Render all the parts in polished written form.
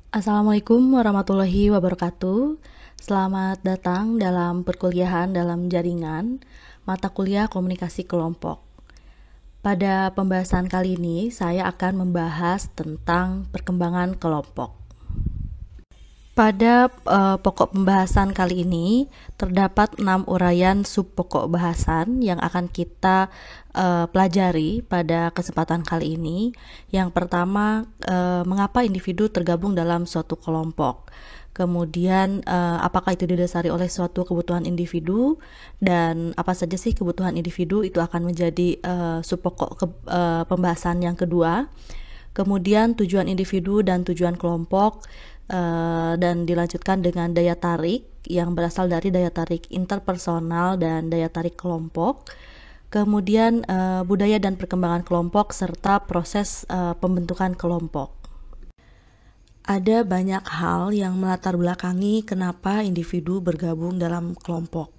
Assalamualaikum warahmatullahi wabarakatuh. Selamat datang dalam perkuliahan dalam jaringan mata kuliah komunikasi kelompok. Pada pembahasan kali ini, saya akan membahas tentang perkembangan kelompok. Pada pokok pembahasan kali ini terdapat 6 uraian sub pokok bahasan yang akan kita pelajari pada kesempatan kali ini. Yang pertama, mengapa individu tergabung dalam suatu kelompok. Kemudian apakah itu didasari oleh suatu kebutuhan individu, dan apa saja sih kebutuhan individu, itu akan menjadi sub pokok pembahasan yang kedua. Kemudian tujuan individu dan tujuan kelompok, dan dilanjutkan dengan daya tarik yang berasal dari daya tarik interpersonal dan daya tarik kelompok. Kemudian budaya dan perkembangan kelompok serta proses pembentukan kelompok. Ada banyak hal yang melatar belakangi kenapa individu bergabung dalam kelompok.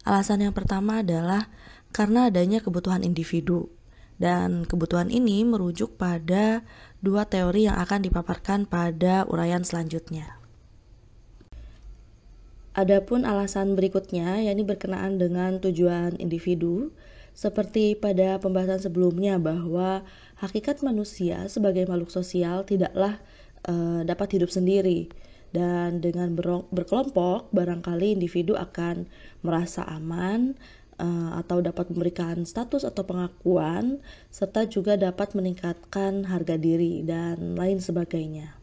Alasan yang pertama adalah karena adanya kebutuhan individu. Dan kebutuhan ini merujuk pada dua teori yang akan dipaparkan pada uraian selanjutnya. Adapun alasan berikutnya, yakni berkenaan dengan tujuan individu, seperti pada pembahasan sebelumnya bahwa hakikat manusia sebagai makhluk sosial tidaklah dapat hidup sendiri. Dan dengan berkelompok, barangkali individu akan merasa aman, atau dapat memberikan status atau pengakuan, serta juga dapat meningkatkan harga diri dan lain sebagainya.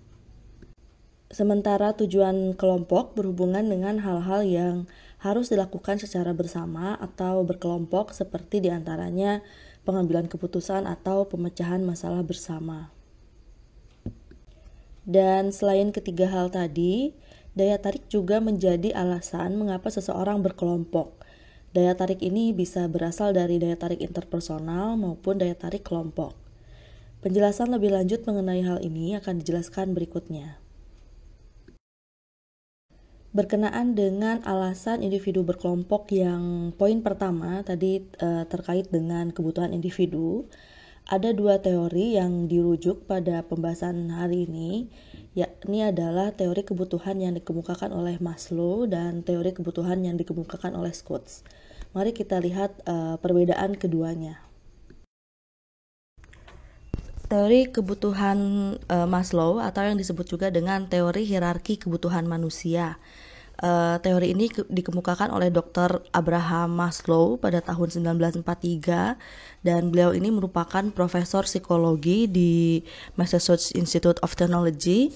Sementara tujuan kelompok berhubungan dengan hal-hal yang harus dilakukan secara bersama atau berkelompok, seperti diantaranya pengambilan keputusan atau pemecahan masalah bersama. Dan selain ketiga hal tadi, daya tarik juga menjadi alasan mengapa seseorang berkelompok. Daya tarik ini bisa berasal dari daya tarik interpersonal maupun daya tarik kelompok. Penjelasan lebih lanjut mengenai hal ini akan dijelaskan berikutnya. Berkenaan dengan alasan individu berkelompok yang poin pertama tadi terkait dengan kebutuhan individu, ada dua teori yang dirujuk pada pembahasan hari ini, yakni adalah teori kebutuhan yang dikemukakan oleh Maslow dan teori kebutuhan yang dikemukakan oleh Schutz. Mari kita lihat perbedaan keduanya. Teori kebutuhan Maslow atau yang disebut juga dengan teori hierarki kebutuhan manusia. Teori ini dikemukakan oleh Dr. Abraham Maslow pada tahun 1943, dan beliau ini merupakan profesor psikologi di Massachusetts Institute of Technology,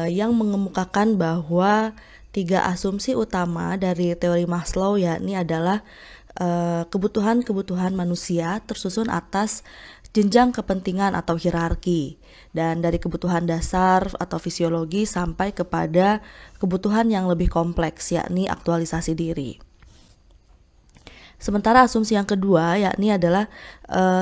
yang mengemukakan bahwa tiga asumsi utama dari teori Maslow yakni adalah kebutuhan-kebutuhan manusia tersusun atas jenjang kepentingan atau hierarki, dan dari kebutuhan dasar atau fisiologi sampai kepada kebutuhan yang lebih kompleks yakni aktualisasi diri. Sementara asumsi yang kedua yakni adalah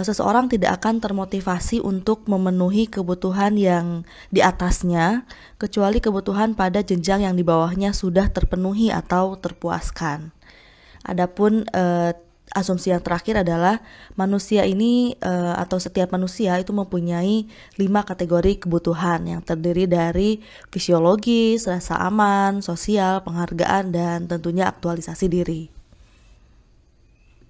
seseorang tidak akan termotivasi untuk memenuhi kebutuhan yang di atasnya kecuali kebutuhan pada jenjang yang di bawahnya sudah terpenuhi atau terpuaskan. Adapun asumsi yang terakhir adalah manusia ini atau setiap manusia itu mempunyai 5 kategori kebutuhan yang terdiri dari fisiologis, rasa aman, sosial, penghargaan, dan tentunya aktualisasi diri.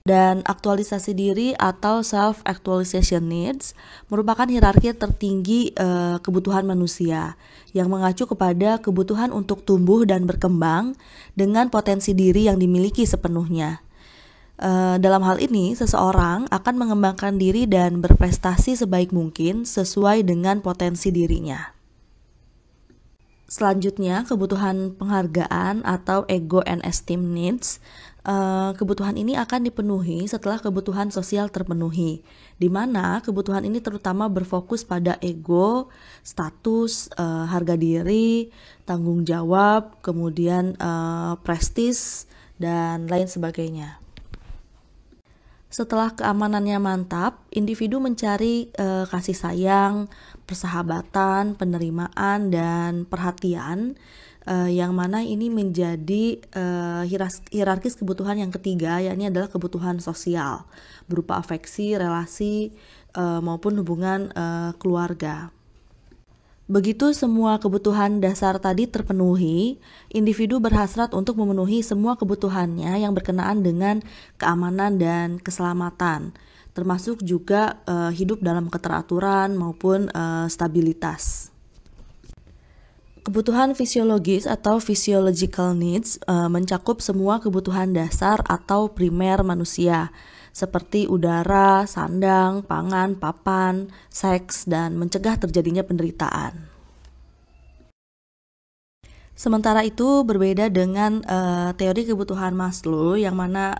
Dan aktualisasi diri atau self-actualization needs merupakan hierarki tertinggi kebutuhan manusia yang mengacu kepada kebutuhan untuk tumbuh dan berkembang dengan potensi diri yang dimiliki sepenuhnya. Dalam hal ini, seseorang akan mengembangkan diri dan berprestasi sebaik mungkin sesuai dengan potensi dirinya. Selanjutnya, kebutuhan penghargaan atau ego and esteem needs. Kebutuhan ini akan dipenuhi setelah kebutuhan sosial terpenuhi, di mana kebutuhan ini terutama berfokus pada ego, status, harga diri, tanggung jawab, kemudian prestis, dan lain sebagainya. Setelah keamanannya mantap, individu mencari kasih sayang, persahabatan, penerimaan, dan perhatian, yang mana ini menjadi hierarkis kebutuhan yang ketiga, yakni adalah kebutuhan sosial berupa afeksi, relasi, maupun hubungan keluarga. Begitu semua kebutuhan dasar tadi terpenuhi, individu berhasrat untuk memenuhi semua kebutuhannya yang berkenaan dengan keamanan dan keselamatan, termasuk juga hidup dalam keteraturan maupun stabilitas. Kebutuhan fisiologis atau physiological needs mencakup semua kebutuhan dasar atau primer manusia, seperti udara, sandang, pangan, papan, seks, dan mencegah terjadinya penderitaan. Sementara itu berbeda dengan teori kebutuhan Maslow, yang mana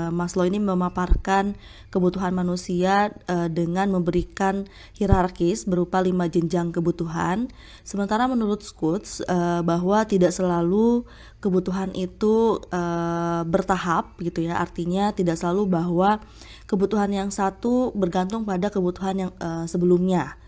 Maslow ini memaparkan kebutuhan manusia dengan memberikan hierarkis berupa 5 jenjang kebutuhan. Sementara menurut Schutz bahwa tidak selalu kebutuhan itu bertahap gitu ya, artinya tidak selalu bahwa kebutuhan yang satu bergantung pada kebutuhan yang sebelumnya.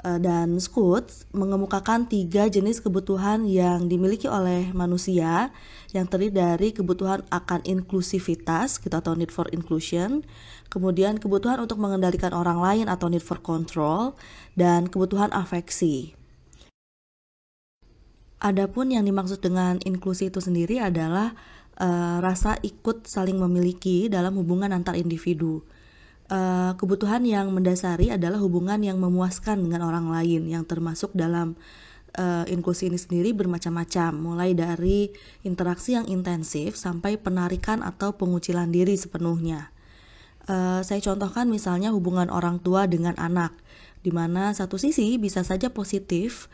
Dan Schutz mengemukakan 3 jenis kebutuhan yang dimiliki oleh manusia, yang terdiri dari kebutuhan akan inklusivitas gitu, atau need for inclusion, kemudian kebutuhan untuk mengendalikan orang lain atau need for control, dan kebutuhan afeksi. Adapun yang dimaksud dengan inklusi itu sendiri adalah rasa ikut saling memiliki dalam hubungan antar individu. Kebutuhan yang mendasari adalah hubungan yang memuaskan dengan orang lain, yang termasuk dalam inklusi ini sendiri bermacam-macam, mulai dari interaksi yang intensif sampai penarikan atau pengucilan diri sepenuhnya. Saya contohkan misalnya hubungan orang tua dengan anak, di mana satu sisi bisa saja positif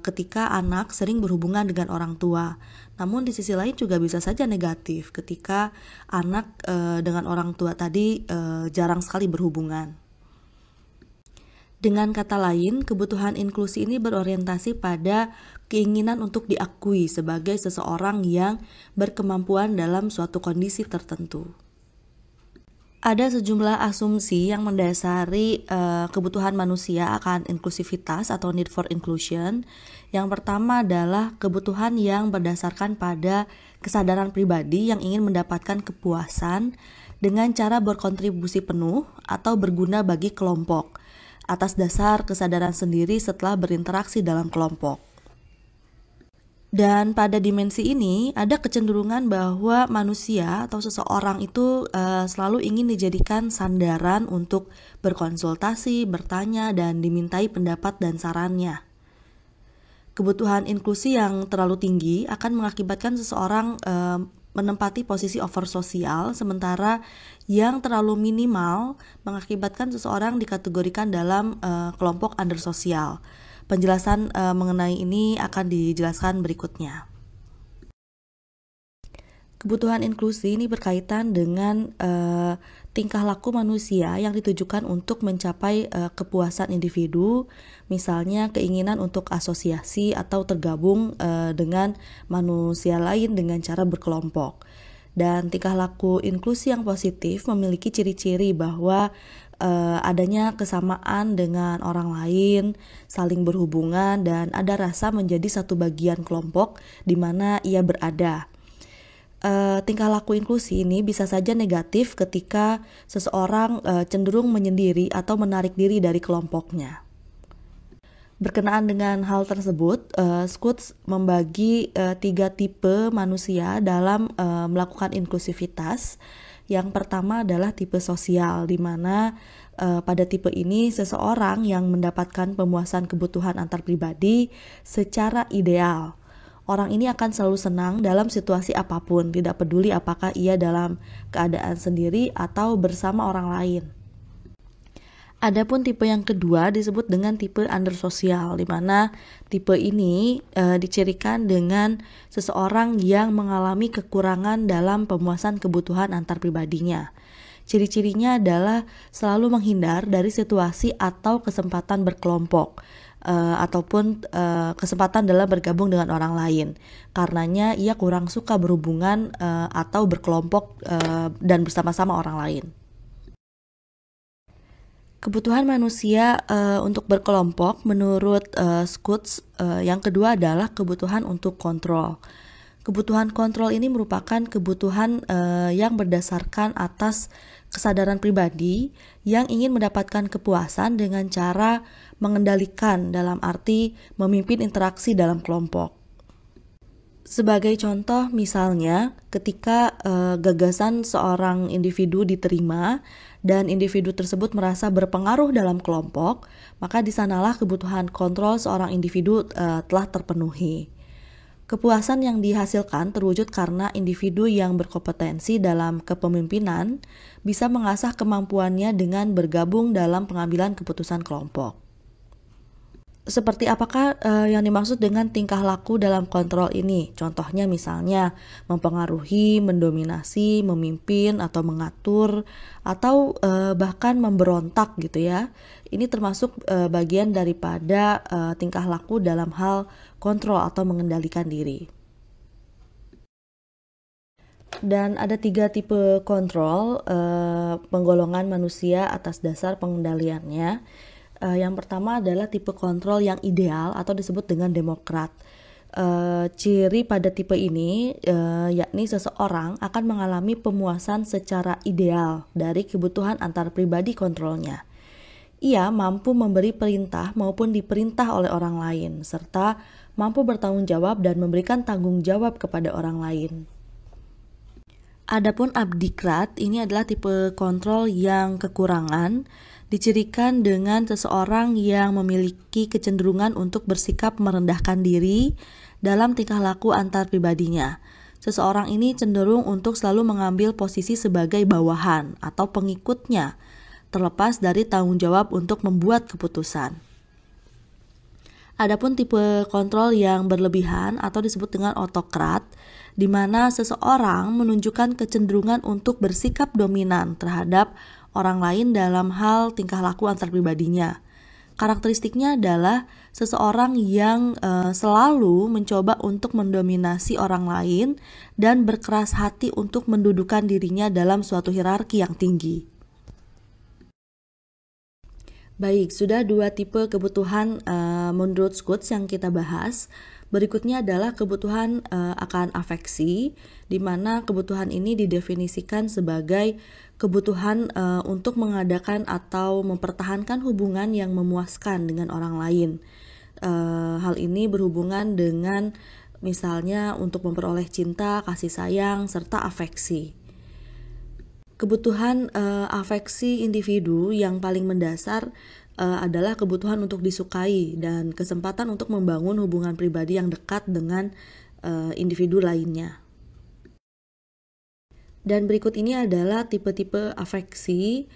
ketika anak sering berhubungan dengan orang tua. Namun di sisi lain juga bisa saja negatif ketika anak dengan orang tua tadi jarang sekali berhubungan. Dengan kata lain, kebutuhan inklusi ini berorientasi pada keinginan untuk diakui sebagai seseorang yang berkemampuan dalam suatu kondisi tertentu. Ada sejumlah asumsi yang mendasari kebutuhan manusia akan inklusivitas atau need for inclusion. Yang pertama adalah kebutuhan yang berdasarkan pada kesadaran pribadi yang ingin mendapatkan kepuasan dengan cara berkontribusi penuh atau berguna bagi kelompok atas dasar kesadaran sendiri setelah berinteraksi dalam kelompok. Dan pada dimensi ini ada kecenderungan bahwa manusia atau seseorang itu selalu ingin dijadikan sandaran untuk berkonsultasi, bertanya, dan dimintai pendapat dan sarannya. Kebutuhan inklusi yang terlalu tinggi akan mengakibatkan seseorang menempati posisi over sosial, sementara yang terlalu minimal mengakibatkan seseorang dikategorikan dalam kelompok under sosial. Penjelasan mengenai ini akan dijelaskan berikutnya. Kebutuhan inklusi ini berkaitan dengan tingkah laku manusia yang ditujukan untuk mencapai kepuasan individu, misalnya keinginan untuk asosiasi atau tergabung dengan manusia lain dengan cara berkelompok. Dan tingkah laku inklusi yang positif memiliki ciri-ciri bahwa adanya kesamaan dengan orang lain, saling berhubungan, dan ada rasa menjadi satu bagian kelompok di mana ia berada. Tingkah laku inklusi ini bisa saja negatif ketika seseorang cenderung menyendiri atau menarik diri dari kelompoknya. Berkenaan dengan hal tersebut, Schutz membagi 3 tipe manusia dalam melakukan inklusivitas. Yang pertama adalah tipe sosial, di mana pada tipe ini seseorang yang mendapatkan pemuasan kebutuhan antar pribadi secara ideal. Orang ini akan selalu senang dalam situasi apapun, tidak peduli apakah ia dalam keadaan sendiri atau bersama orang lain. Adapun tipe yang kedua disebut dengan tipe under sosial, di mana tipe ini dicirikan dengan seseorang yang mengalami kekurangan dalam pemuasan kebutuhan antar pribadinya. Ciri-cirinya adalah selalu menghindar dari situasi atau kesempatan berkelompok ataupun kesempatan dalam bergabung dengan orang lain. Karenanya ia kurang suka berhubungan atau berkelompok dan bersama-sama orang lain. Kebutuhan manusia untuk berkelompok menurut Schutz yang kedua adalah kebutuhan untuk kontrol. Kebutuhan kontrol ini merupakan kebutuhan yang berdasarkan atas kesadaran pribadi yang ingin mendapatkan kepuasan dengan cara mengendalikan, dalam arti memimpin interaksi dalam kelompok. Sebagai contoh, misalnya ketika gagasan seorang individu diterima dan individu tersebut merasa berpengaruh dalam kelompok, maka di sanalah kebutuhan kontrol seorang individu telah terpenuhi. Kepuasan yang dihasilkan terwujud karena individu yang berkompetensi dalam kepemimpinan bisa mengasah kemampuannya dengan bergabung dalam pengambilan keputusan kelompok. Seperti apakah yang dimaksud dengan tingkah laku dalam kontrol ini? Contohnya misalnya mempengaruhi, mendominasi, memimpin atau mengatur, atau bahkan memberontak gitu ya. Ini termasuk bagian daripada tingkah laku dalam hal kontrol atau mengendalikan diri. Dan ada 3 tipe kontrol penggolongan manusia atas dasar pengendaliannya. Yang pertama adalah tipe kontrol yang ideal atau disebut dengan demokrat. Ciri pada tipe ini yakni seseorang akan mengalami pemuasan secara ideal dari kebutuhan antar pribadi kontrolnya. Ia mampu memberi perintah maupun diperintah oleh orang lain, serta mampu bertanggung jawab dan memberikan tanggung jawab kepada orang lain. Adapun abdikrat ini adalah tipe kontrol yang kekurangan, dicirikan dengan seseorang yang memiliki kecenderungan untuk bersikap merendahkan diri dalam tingkah laku antar pribadinya. Seseorang ini cenderung untuk selalu mengambil posisi sebagai bawahan atau pengikutnya, terlepas dari tanggung jawab untuk membuat keputusan. Adapun tipe kontrol yang berlebihan atau disebut dengan otokrat, di mana seseorang menunjukkan kecenderungan untuk bersikap dominan terhadap orang lain dalam hal tingkah laku antar pribadinya. Karakteristiknya adalah seseorang yang selalu mencoba untuk mendominasi orang lain dan berkeras hati untuk mendudukan dirinya dalam suatu hierarki yang tinggi. Baik, sudah 2 tipe kebutuhan menurut Scouts yang kita bahas. Berikutnya adalah kebutuhan akan afeksi, di mana kebutuhan ini didefinisikan sebagai kebutuhan untuk mengadakan atau mempertahankan hubungan yang memuaskan dengan orang lain. Hal ini berhubungan dengan misalnya untuk memperoleh cinta, kasih sayang, serta afeksi. Kebutuhan afeksi individu yang paling mendasar adalah kebutuhan untuk disukai dan kesempatan untuk membangun hubungan pribadi yang dekat dengan individu lainnya. Dan berikut ini adalah tipe-tipe afeksi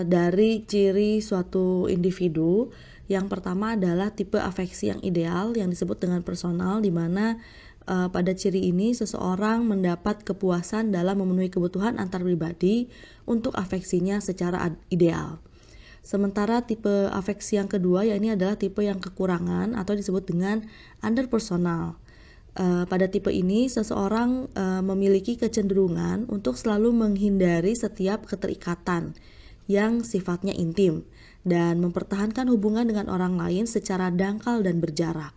dari ciri suatu individu. Yang pertama adalah tipe afeksi yang ideal yang disebut dengan personal, di mana pada ciri ini seseorang mendapat kepuasan dalam memenuhi kebutuhan antar pribadi untuk afeksinya secara ideal. Sementara tipe afeksi yang kedua yakni adalah tipe yang kekurangan atau disebut dengan underpersonal. Pada tipe ini seseorang memiliki kecenderungan untuk selalu menghindari setiap keterikatan yang sifatnya intim dan mempertahankan hubungan dengan orang lain secara dangkal dan berjarak.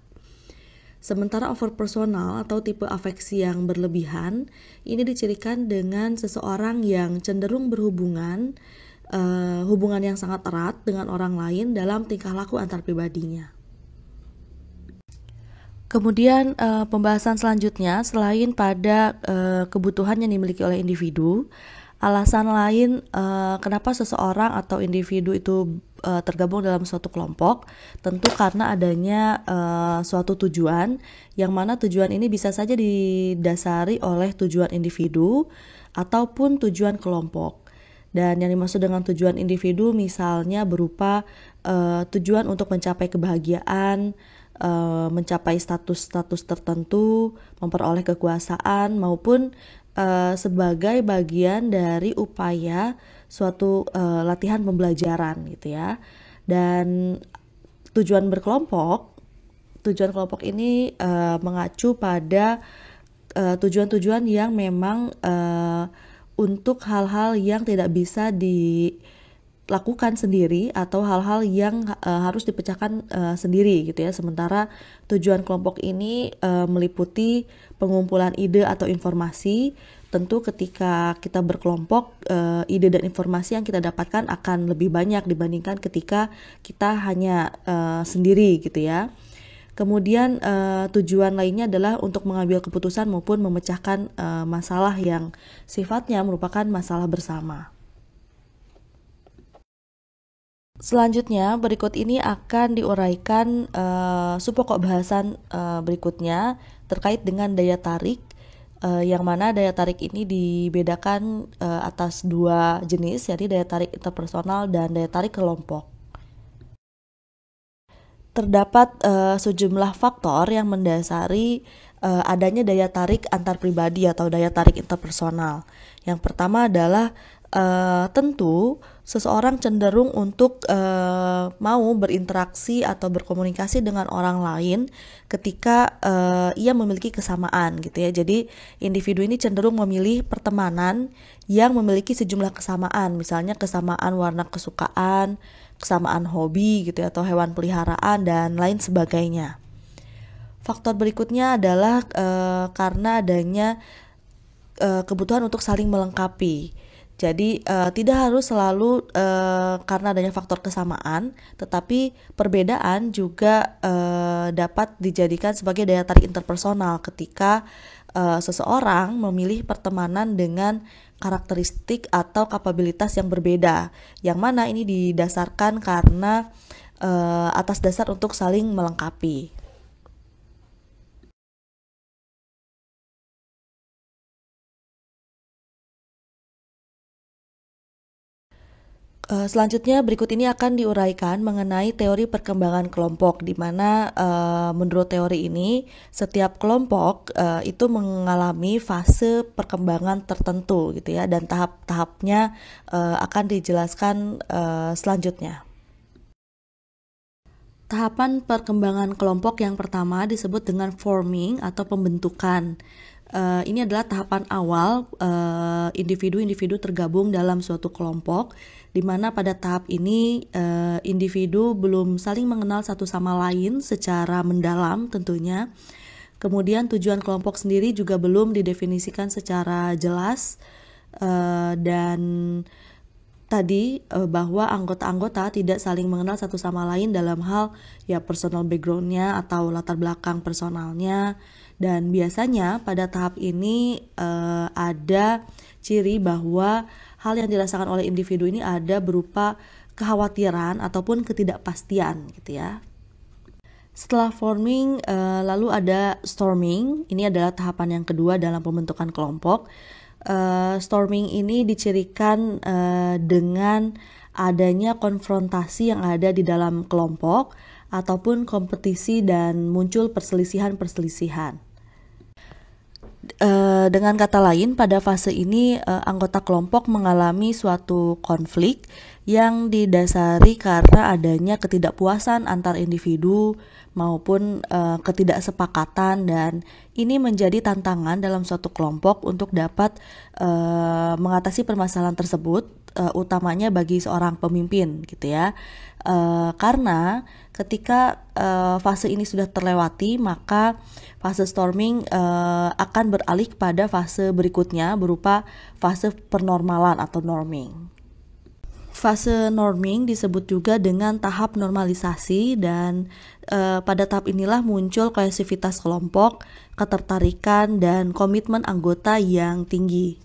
Sementara overpersonal atau tipe afeksi yang berlebihan ini dicirikan dengan seseorang yang cenderung berhubungan hubungan yang sangat erat dengan orang lain dalam tingkah laku antar pribadinya. Kemudian pembahasan selanjutnya, selain pada kebutuhan yang dimiliki oleh individu, alasan lain kenapa seseorang atau individu itu tergabung dalam suatu kelompok, tentu karena adanya suatu tujuan, yang mana tujuan ini bisa saja didasari oleh tujuan individu ataupun tujuan kelompok. Dan yang dimaksud dengan tujuan individu misalnya berupa tujuan untuk mencapai kebahagiaan, mencapai status-status tertentu, memperoleh kekuasaan, maupun sebagai bagian dari upaya suatu latihan pembelajaran gitu ya. Dan tujuan kelompok ini mengacu pada tujuan-tujuan yang memang untuk hal-hal yang tidak bisa lakukan sendiri atau hal-hal yang harus dipecahkan sendiri gitu ya. Sementara tujuan kelompok ini meliputi pengumpulan ide atau informasi. Tentu ketika kita berkelompok, ide dan informasi yang kita dapatkan akan lebih banyak dibandingkan ketika kita hanya sendiri gitu ya. Kemudian tujuan lainnya adalah untuk mengambil keputusan maupun memecahkan masalah yang sifatnya merupakan masalah bersama. Selanjutnya, berikut ini akan diuraikan subpokok bahasan berikutnya terkait dengan daya tarik, yang mana daya tarik ini dibedakan atas dua jenis, yaitu daya tarik interpersonal dan daya tarik kelompok. Terdapat sejumlah faktor yang mendasari adanya daya tarik antar pribadi atau daya tarik interpersonal. Yang pertama adalah tentu seseorang cenderung untuk mau berinteraksi atau berkomunikasi dengan orang lain ketika ia memiliki kesamaan gitu ya. Jadi individu ini cenderung memilih pertemanan yang memiliki sejumlah kesamaan, misalnya kesamaan warna kesukaan, kesamaan hobi gitu ya, atau hewan peliharaan dan lain sebagainya. Faktor berikutnya adalah karena adanya kebutuhan untuk saling melengkapi. Jadi tidak harus selalu karena adanya faktor kesamaan, tetapi perbedaan juga dapat dijadikan sebagai daya tarik interpersonal ketika seseorang memilih pertemanan dengan karakteristik atau kapabilitas yang berbeda, yang mana ini didasarkan karena atas dasar untuk saling melengkapi. Selanjutnya berikut ini akan diuraikan mengenai teori perkembangan kelompok, di mana menurut teori ini setiap kelompok itu mengalami fase perkembangan tertentu gitu ya, dan tahap-tahapnya akan dijelaskan selanjutnya. Tahapan perkembangan kelompok yang pertama disebut dengan forming atau pembentukan. Ini adalah tahapan awal individu-individu tergabung dalam suatu kelompok, di mana pada tahap ini individu belum saling mengenal satu sama lain secara mendalam tentunya. Kemudian tujuan kelompok sendiri juga belum didefinisikan secara jelas, dan tadi bahwa anggota-anggota tidak saling mengenal satu sama lain dalam hal ya personal background-nya atau latar belakang personalnya. Dan biasanya pada tahap ini ada ciri bahwa hal yang dirasakan oleh individu ini ada berupa kekhawatiran ataupun ketidakpastian gitu ya. Setelah forming, lalu ada storming. Ini adalah tahapan yang kedua dalam pembentukan kelompok. Storming ini dicirikan dengan adanya konfrontasi yang ada di dalam kelompok ataupun kompetisi dan muncul perselisihan-perselisihan. Dengan kata lain, pada fase ini anggota kelompok mengalami suatu konflik yang didasari karena adanya ketidakpuasan antar individu maupun ketidaksepakatan, dan ini menjadi tantangan dalam suatu kelompok untuk dapat mengatasi permasalahan tersebut, utamanya bagi seorang pemimpin gitu ya. Karena ketika fase ini sudah terlewati, maka fase storming akan beralih pada fase berikutnya berupa fase pernormalan atau norming. Fase norming disebut juga dengan tahap normalisasi, dan pada tahap inilah muncul kohesivitas kelompok, ketertarikan, dan komitmen anggota yang tinggi.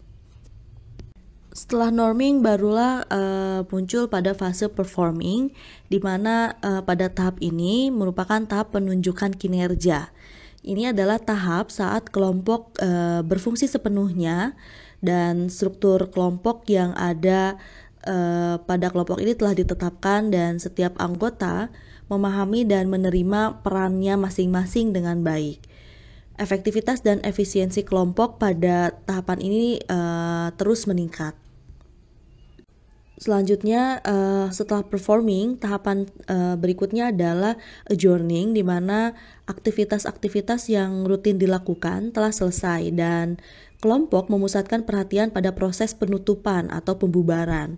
Setelah norming barulah muncul pada fase performing, di mana pada tahap ini merupakan tahap penunjukan kinerja. Ini adalah tahap saat kelompok berfungsi sepenuhnya dan struktur kelompok yang ada pada kelompok ini telah ditetapkan, dan setiap anggota memahami dan menerima perannya masing-masing dengan baik. Efektivitas dan efisiensi kelompok pada tahapan ini terus meningkat. Selanjutnya, setelah performing, tahapan berikutnya adalah adjourning, di mana aktivitas-aktivitas yang rutin dilakukan telah selesai dan kelompok memusatkan perhatian pada proses penutupan atau pembubaran.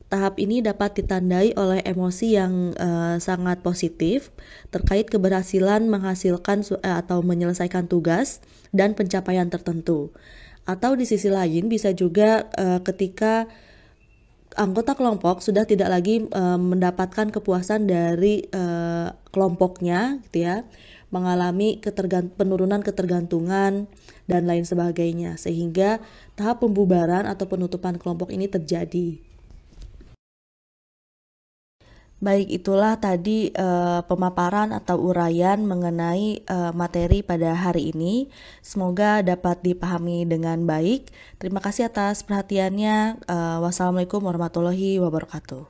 Tahap ini dapat ditandai oleh emosi yang sangat positif terkait keberhasilan menghasilkan atau menyelesaikan tugas dan pencapaian tertentu. Atau di sisi lain bisa juga ketika anggota kelompok sudah tidak lagi mendapatkan kepuasan dari kelompoknya gitu ya, mengalami penurunan ketergantungan dan lain sebagainya, sehingga tahap pembubaran atau penutupan kelompok ini terjadi. Baik, itulah tadi pemaparan atau uraian mengenai materi pada hari ini. Semoga dapat dipahami dengan baik. Terima kasih atas perhatiannya. Wassalamualaikum warahmatullahi wabarakatuh.